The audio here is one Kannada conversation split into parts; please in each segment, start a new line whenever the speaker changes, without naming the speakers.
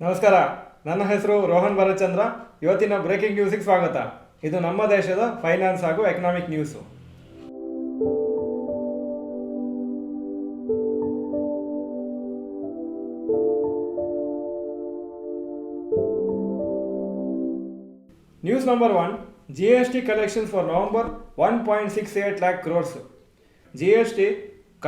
ನಮಸ್ಕಾರ, ನನ್ನ ಹೆಸರು ರೋಹನ್ ಭರತ್ಚಂದ್ರ. ಇವತ್ತಿನ ಬ್ರೇಕಿಂಗ್ ನ್ಯೂಸಿಗೆ ಸ್ವಾಗತ. ಇದು ನಮ್ಮ ದೇಶದ ಫೈನಾನ್ಸ್ ಹಾಗೂ economic news. News number 1, GST collections for November 1.68 lakh crores. GST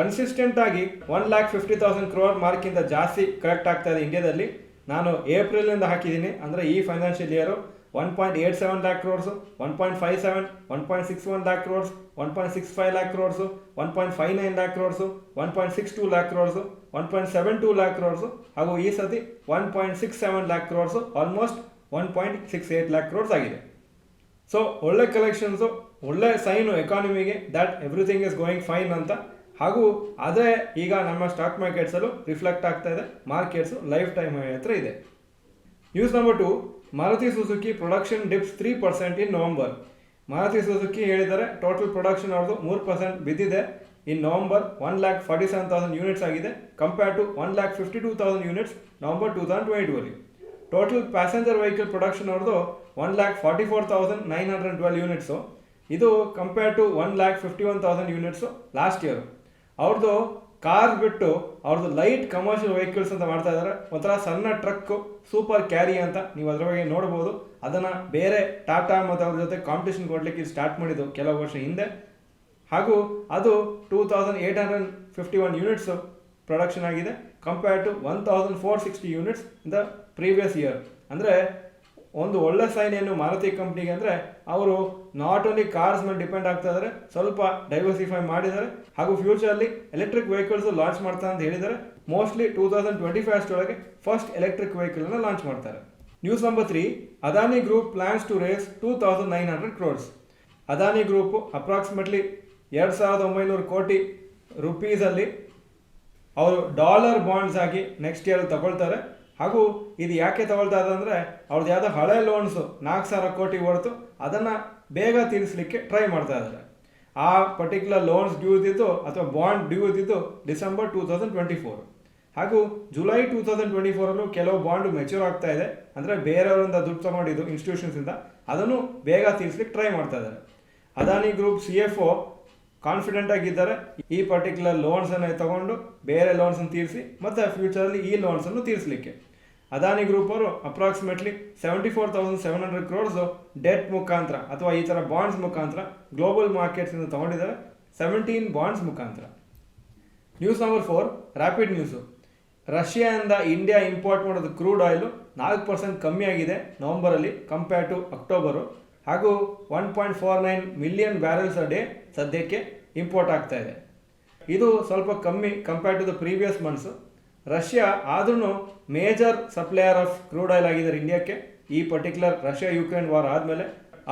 consistent ಆಗಿ 1,50,000 crore ಮಾರ್ಕಿಂದ ಜಾಸ್ತಿ ಕಲೆಕ್ಟ್ ಆಗ್ತಾ ಇದೆ ಇಂಡಿಯಾದಲ್ಲಿ. ನಾನು ಏಪ್ರಿಲಿಂದ ಹಾಕಿದ್ದೀನಿ, ಅಂದರೆ ಈ financial year 1.87 lakh crores, 1.57, 1.61 lakh crores, 1.65 lakh crores, 1.59 lakh crores, 1.62 lakh crores, 1.72 lakh crores ಹಾಗೂ ಈ ಸತಿ 1.67 lakh crores, almost 1.68 lakh crores ಆಗಿದೆ. ಸೊ ಒಳ್ಳೆ ಕಲೆಕ್ಷನ್ಸು, ಒಳ್ಳೆ ಸೈನು ಎಕಾನಮಿಗೆ that everything is going fine ಅಂತ. ಹಾಗೂ ಅದೇ ಈಗ ನಮ್ಮ ಸ್ಟಾಕ್ ಮಾರ್ಕೆಟ್ಸಲ್ಲೂ ರಿಫ್ಲೆಕ್ಟ್ ಆಗ್ತಾ ಇದೆ. ಮಾರ್ಕೆಟ್ಸು ಲೈಫ್ ಟೈಮ್ ಹತ್ರ ಇದೆ. News number 2, Maruti Suzuki production dips 3% in November. Maruti Suzuki ಹೇಳಿದರೆ ಟೋಟಲ್ ಪ್ರೊಡಕ್ಷನ್ ಅವ್ರದ್ದು 3% ಬಿದ್ದಿದೆ. ಇನ್ ನವಂಬರ್ 1,47,000 ಯೂನಿಟ್ಸ್ ಆಗಿದೆ, compare to 1,52,000 units November 2022. Total passenger vehicle production ಅವ್ರದ್ದು 1,44,912 ಯೂನಿಟ್ಸು. ಇದು compare to 1,51,000 units last year. ಅವ್ರದ್ದು ಕಾರ್ ಬಿಟ್ಟು ಅವ್ರದ್ದು ಲೈಟ್ ಕಮರ್ಷಿಯಲ್ ವೆಹಿಕಲ್ಸ್ ಅಂತ ಮಾಡ್ತಾ ಇದ್ದಾರೆ. ಒಂಥರ ಸಣ್ಣ ಟ್ರಕ್ಕು, ಸೂಪರ್ ಕ್ಯಾರಿ ಅಂತ ನೀವು ಅದರ ಬಗ್ಗೆ ನೋಡ್ಬೋದು. ಅದನ್ನು ಬೇರೆ ಟಾಟಾ ಮತ್ತು ಅವ್ರ ಜೊತೆ ಕಾಂಪಿಟೇಷನ್ ಕೊಡಲಿಕ್ಕೆ ಸ್ಟಾರ್ಟ್ ಮಾಡಿದ್ದು ಕೆಲವು ವರ್ಷ ಹಿಂದೆ. ಹಾಗೂ ಅದು 2,851 ಯೂನಿಟ್ಸು ಪ್ರೊಡಕ್ಷನ್ ಆಗಿದೆ, compare to 1,460 units in the previous year. ಅಂದರೆ ಒಂದು ಒಳ್ಳೆ ಸೈನ್ ಏನು ಮಾರುತಿ ಕಂಪ್ನಿಗೆ ಅಂದರೆ ಅವರು ನಾಟ್ ಓನ್ಲಿ ಕಾರ್ಸ್ ಮೇಲೆ ಡಿಪೆಂಡ್ ಆಗ್ತಾ ಇದ್ದಾರೆ, ಸ್ವಲ್ಪ ಡೈವರ್ಸಿಫೈ ಮಾಡಿದ್ದಾರೆ. ಹಾಗೂ ಫ್ಯೂಚರಲ್ಲಿ ಎಲೆಕ್ಟ್ರಿಕ್ ವೆಹಿಕಲ್ಸ್ ಲಾಂಚ್ ಮಾಡ್ತಾರೆ ಅಂತ ಹೇಳಿದ್ದಾರೆ. ಮೋಸ್ಟ್ಲಿ 2025 ಒಳಗೆ ಫಸ್ಟ್ ಎಲೆಕ್ಟ್ರಿಕ್ ವೆಹಿಕಲ್ನ ಲಾಂಚ್ ಮಾಡ್ತಾರೆ. News number 3, Adani group plans to raise 2,900 crores. Adani group approximately 2,900 ಕೋಟಿ ರುಪೀಸಲ್ಲಿ ಅವರು ಡಾಲರ್ ಬಾಂಡ್ಸ್ ಆಗಿ ನೆಕ್ಸ್ಟ್ ಇಯರ್ ತಗೊಳ್ತಾರೆ. ಹಾಗೂ ಇದು ಯಾಕೆ ತಗೊಳ್ತಾ ಇದೆ ಅಂದರೆ ಅವ್ರದ್ದು ಯಾವುದೋ ಹಳೆ ಲೋನ್ಸು 4,000 ಕೋಟಿ ಹೊರತು ಅದನ್ನು ಬೇಗ ತೀರಿಸಲಿಕ್ಕೆ ಟ್ರೈ ಮಾಡ್ತಾ ಇದ್ದಾರೆ. ಆ ಪರ್ಟಿಕ್ಯುಲರ್ ಲೋನ್ಸ್ ಡ್ಯೂ ಇದ್ದಿದ್ದು ಅಥವಾ ಬಾಂಡ್ ಡ್ಯೂ ಇದ್ದಿದ್ದು ಡಿಸೆಂಬರ್ 2024. ಹಾಗೂ ಜುಲೈ 2024 ಕೆಲವು ಬಾಂಡ್ ಮೆಚ್ಯೂರ್ ಆಗ್ತಾ ಇದೆ. ಅಂದರೆ ಬೇರೆಯವರಿಂದ ದುಡ್ಡು ತಗೊಂಡಿದ್ದು ಇನ್ಸ್ಟಿಟ್ಯೂಷನ್ಸಿಂದ, ಅದನ್ನು ಬೇಗ ತೀರಿಸಲಿಕ್ಕೆ ಟ್ರೈ ಮಾಡ್ತಾ ಇದ್ದಾರೆ. ಅದಾನಿ ಗ್ರೂಪ್ CFO ಕಾನ್ಫಿಡೆಂಟ್ ಆಗಿದ್ದಾರೆ, ಈ ಪರ್ಟಿಕ್ಯುಲರ್ ಲೋನ್ಸನ್ನು ತಗೊಂಡು ಬೇರೆ ಲೋನ್ಸನ್ನು ತೀರಿಸಿ ಮತ್ತು ಫ್ಯೂಚರಲ್ಲಿ ಈ ಲೋನ್ಸನ್ನು ತೀರಿಸಲಿಕ್ಕೆ. ಅದಾನಿ ಗ್ರೂಪ್ ಅವರು ಅಪ್ರಾಕ್ಸಿಮೇಟ್ಲಿ 74,700 crores ಡೆಟ್ ಮುಖಾಂತರ ಅಥವಾ ಈ ಥರ ಬಾಂಡ್ಸ್ ಮುಖಾಂತರ ಗ್ಲೋಬಲ್ ಮಾರ್ಕೆಟ್ಸಿಂದ ತಗೊಂಡಿದ್ದಾರೆ, 17 ಬಾಂಡ್ಸ್ ಮುಖಾಂತರ. News number 4, rapid news. ರಷ್ಯಾದಿಂದ ಇಂಡಿಯಾ ಇಂಪೋರ್ಟ್ ಮಾಡೋದು ಕ್ರೂಡ್ ಆಯಿಲು 4% ಕಮ್ಮಿ ಆಗಿದೆ ನವಂಬರಲ್ಲಿ ಕಂಪೇರ್ ಟು ಅಕ್ಟೋಬರು. ಹಾಗೂ 1.49 ಮಿಲಿಯನ್ ಬ್ಯಾರಲ್ಸ್ ಅ ಡೇ ಸದ್ಯಕ್ಕೆ ಇಂಪೋರ್ಟ್ ಆಗ್ತಾ ಇದೆ. ಇದು ಸ್ವಲ್ಪ ಕಮ್ಮಿ compare to the previous months. Russia ಆದ್ರೂ major supplier of crude oil ಆಗಿದ್ದಾರೆ ಇಂಡಿಯಾಕ್ಕೆ. ಈ ಪರ್ಟಿಕ್ಯುಲರ್ ರಷ್ಯಾ ಯುಕ್ರೇನ್ ವಾರ್ ಆದಮೇಲೆ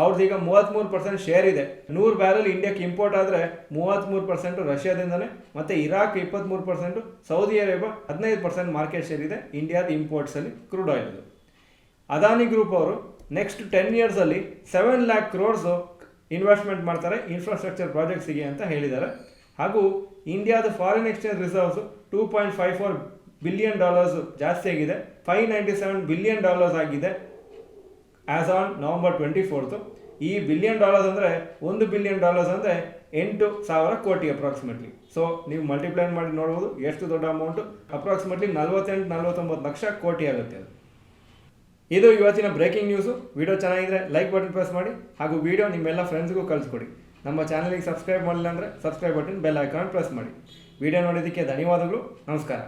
ಅವ್ರದ್ದೀಗ 33% ಶೇರ್ ಇದೆ. 100 ಬ್ಯಾರಲ್ ಇಂಡಿಯಾಕ್ಕೆ ಇಂಪೋರ್ಟ್ ಆದರೆ 33% ರಷ್ಯಾದಿಂದನೇ, ಮತ್ತು Iraq 23%, Saudi Arabia 15% market share ಇದೆ ಇಂಡಿಯಾದ ಇಂಪೋರ್ಟ್ಸಲ್ಲಿ ಕ್ರೂಡ್ ಆಯಿಲ್. ಅದಾನಿ ಗ್ರೂಪ್ ಅವರು ನೆಕ್ಸ್ಟ್ 10 yearsಲ್ಲಿ 7 lakh crores ಇನ್ವೆಸ್ಟ್ಮೆಂಟ್ ಮಾಡ್ತಾರೆ ಇನ್ಫ್ರಾಸ್ಟ್ರಕ್ಚರ್ ಪ್ರಾಜೆಕ್ಟ್ಸಿಗೆ ಅಂತ ಹೇಳಿದ್ದಾರೆ. ಹಾಗೂ ಇಂಡಿಯಾದ ಫಾರಿನ್ ಎಕ್ಸ್ಚೇಂಜ್ ರಿಸರ್ವ್ಸ್ $2.54 ಬಿಲಿಯನ್ ಜಾಸ್ತಿ ಆಗಿದೆ, $597 ಬಿಲಿಯನ್ ಆಗಿದೆ ಆ್ಯಸ್ ಆನ್ ನವಂಬರ್ 24. ಈ $1 ಬಿಲಿಯನ್ ಅಂದರೆ $1 ಬಿಲಿಯನ್ ಅಂದರೆ 8,000 ಕೋಟಿ ಅಪ್ರಾಕ್ಸಿಮೇಟ್ಲಿ. ಸೊ ನೀವು ಮಲ್ಟಿಪ್ಲೈ ಮಾಡಿ ನೋಡ್ಬೋದು ಎಷ್ಟು ದೊಡ್ಡ ಅಮೌಂಟು. ಅಪ್ರಾಕ್ಸಿಮೇಟ್ಲಿ 48-49 ಲಕ್ಷ ಕೋಟಿ ಆಗುತ್ತೆ ಅದು. ಇದು ಇವತ್ತಿನ ಬ್ರೇಕಿಂಗ್ ನ್ಯೂಸು. ವಿಡಿಯೋ ಚೆನ್ನಾಗಿದ್ರೆ ಲೈಕ್ ಬಟನ್ ಪ್ರೆಸ್ ಮಾಡಿ, ಹಾಗೂ ವಿಡಿಯೋ ನಿಮ್ಮೆಲ್ಲ ಫ್ರೆಂಡ್ಸ್ಗೂ ಕಳಿಸ್ಕೊಡಿ. ನಮ್ಮ ಚಾನಲಿಗೆ ಸಬ್ಸ್ಕ್ರೈಬ್ ಮಾಡಿಲ್ಲ ಅಂದರೆ subscribe button, bell icon press ಮಾಡಿ. ವಿಡಿಯೋ ನೋಡೋದಕ್ಕೆ ಧನ್ಯವಾದಗಳು. ನಮಸ್ಕಾರ.